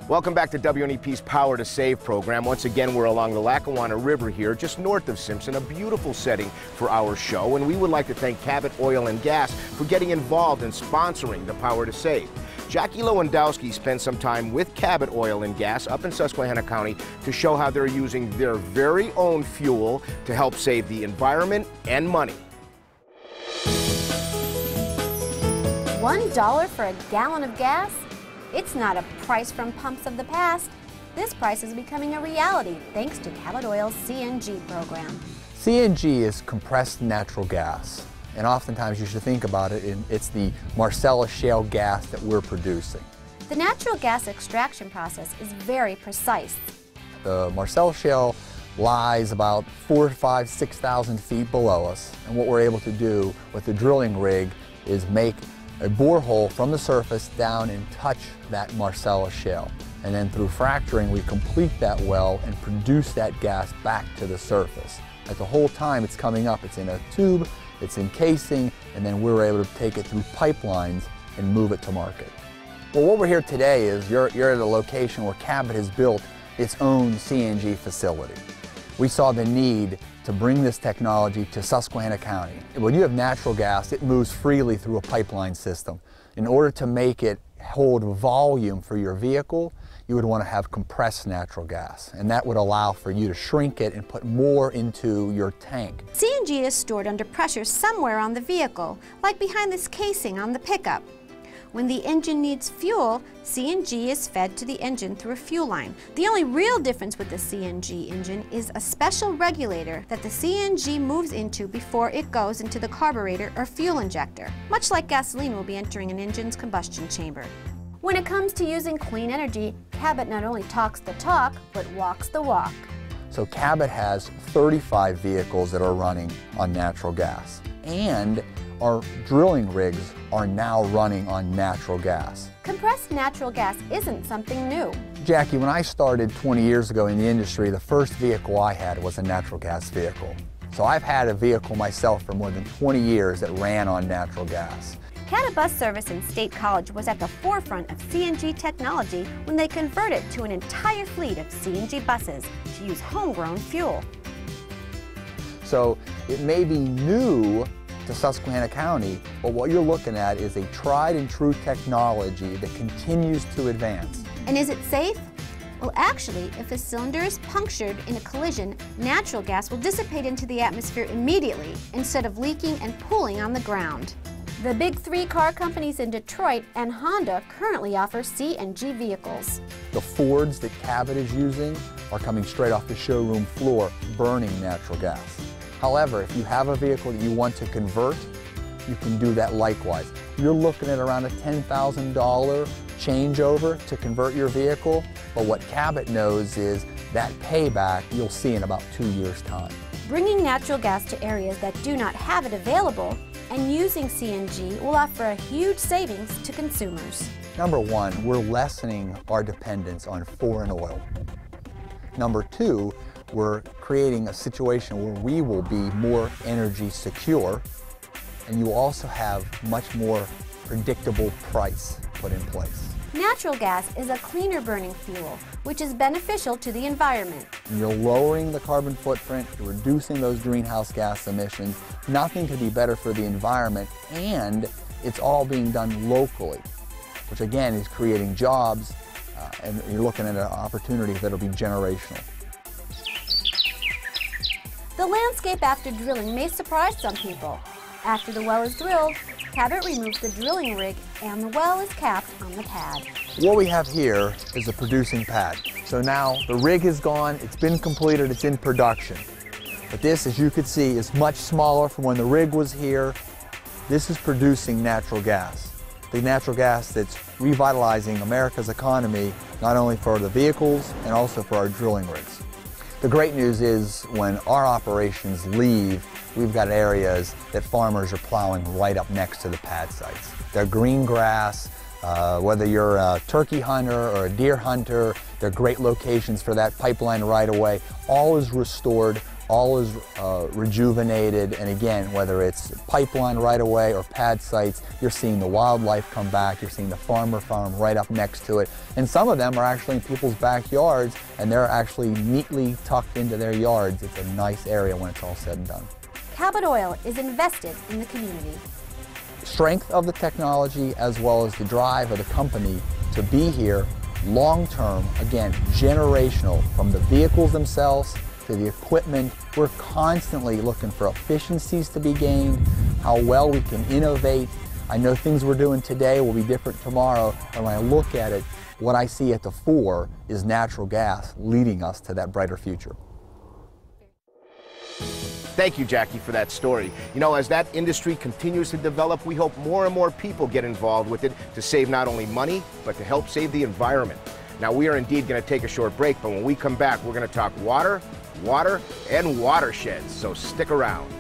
Welcome back to WNEP's Power to Save program. Once again, we're along the Lackawanna River here, just north of Simpson, a beautiful setting for our show. And we would like to thank Cabot Oil and Gas for getting involved in sponsoring the Power to Save. Jackie Lewandowski spent some time with Cabot Oil and Gas up in Susquehanna County to show how they're using their very own fuel to help save the environment and money. $1 for a gallon of gas? It's not a price from pumps of the past. This price is becoming a reality thanks to Cabot Oil's CNG program. CNG is compressed natural gas, and oftentimes you should think about it, it's the Marcellus shale gas that we're producing. The natural gas extraction process is very precise. The Marcellus shale lies about 4,000 to 5,000, 6,000 feet below us, and what we're able to do with the drilling rig is make a borehole from the surface down and touch that Marcellus shale. And then through fracturing, we complete that well and produce that gas back to the surface. At the whole time it's coming up, it's in a tube, it's in casing, and then we're able to take it through pipelines and move it to market. Well, what we're here today is you're at a location where Cabot has built its own CNG facility. We saw the need to bring this technology to Susquehanna County. When you have natural gas, it moves freely through a pipeline system. In order to make it hold volume for your vehicle, you would want to have compressed natural gas, and that would allow for you to shrink it and put more into your tank. CNG is stored under pressure somewhere on the vehicle, like behind this casing on the pickup. When the engine needs fuel, CNG is fed to the engine through a fuel line. The only real difference with the CNG engine is a special regulator that the CNG moves into before it goes into the carburetor or fuel injector, much like gasoline will be entering an engine's combustion chamber. When it comes to using clean energy, Cabot not only talks the talk, but walks the walk. So Cabot has 35 vehicles that are running on natural gas, and our drilling rigs are now running on natural gas. Compressed natural gas isn't something new. Jackie, when I started 20 years ago in the industry, the first vehicle I had was a natural gas vehicle. So I've had a vehicle myself for more than 20 years that ran on natural gas. Cabot Bus Service in State College was at the forefront of CNG technology when they converted to an entire fleet of CNG buses to use homegrown fuel. So it may be new to Susquehanna County, but what you're looking at is a tried and true technology that continues to advance. And is it safe? Well, actually, if a cylinder is punctured in a collision, natural gas will dissipate into the atmosphere immediately instead of leaking and pooling on the ground. The big 3 car companies in Detroit and Honda currently offer CNG vehicles. The Fords that Cabot is using are coming straight off the showroom floor, burning natural gas. However, if you have a vehicle that you want to convert, you can do that likewise. You're looking at around a $10,000 changeover to convert your vehicle, but what Cabot knows is that payback you'll see in about 2 years' time. Bringing natural gas to areas that do not have it available and using CNG will offer a huge savings to consumers. Number one, we're lessening our dependence on foreign oil. Number two, we're creating a situation where we will be more energy secure, and you will also have much more predictable price put in place. Natural gas is a cleaner burning fuel, which is beneficial to the environment. You're lowering the carbon footprint, you're reducing those greenhouse gas emissions. Nothing could be better for the environment, and it's all being done locally, which again is creating jobs, and you're looking at an opportunity that'll be generational. The landscape after drilling may surprise some people. After the well is drilled, Cabot removes the drilling rig and the well is capped on the pad. What we have here is a producing pad. So now the rig is gone, it's been completed, it's in production. But this, as you can see, is much smaller from when the rig was here. This is producing natural gas. The natural gas that's revitalizing America's economy, not only for the vehicles and also for our drilling rigs. The great news is when our operations leave, we've got areas that farmers are plowing right up next to the pad sites. They're green grass, whether you're a turkey hunter or a deer hunter, they're great locations for that pipeline right away. All is restored, all is rejuvenated, and again, whether it's pipeline right away or pad sites, you're seeing the wildlife come back, you're seeing the farmer farm right up next to it, and some of them are actually in people's backyards, and they're actually neatly tucked into their yards. It's a nice area when it's all said and done. Cabot Oil is invested in the community. Strength of the technology as well as the drive of the company to be here long-term, again, generational, from the vehicles themselves to the equipment. We're constantly looking for efficiencies to be gained, how well we can innovate. I know things we're doing today will be different tomorrow, and when I look at it, what I see at the fore is natural gas leading us to that brighter future. Thank you, Jackie, for that story. You know, as that industry continues to develop, we hope more and more people get involved with it to save not only money, but to help save the environment. Now, we are indeed going to take a short break, but when we come back, we're going to talk water, and watersheds, so stick around.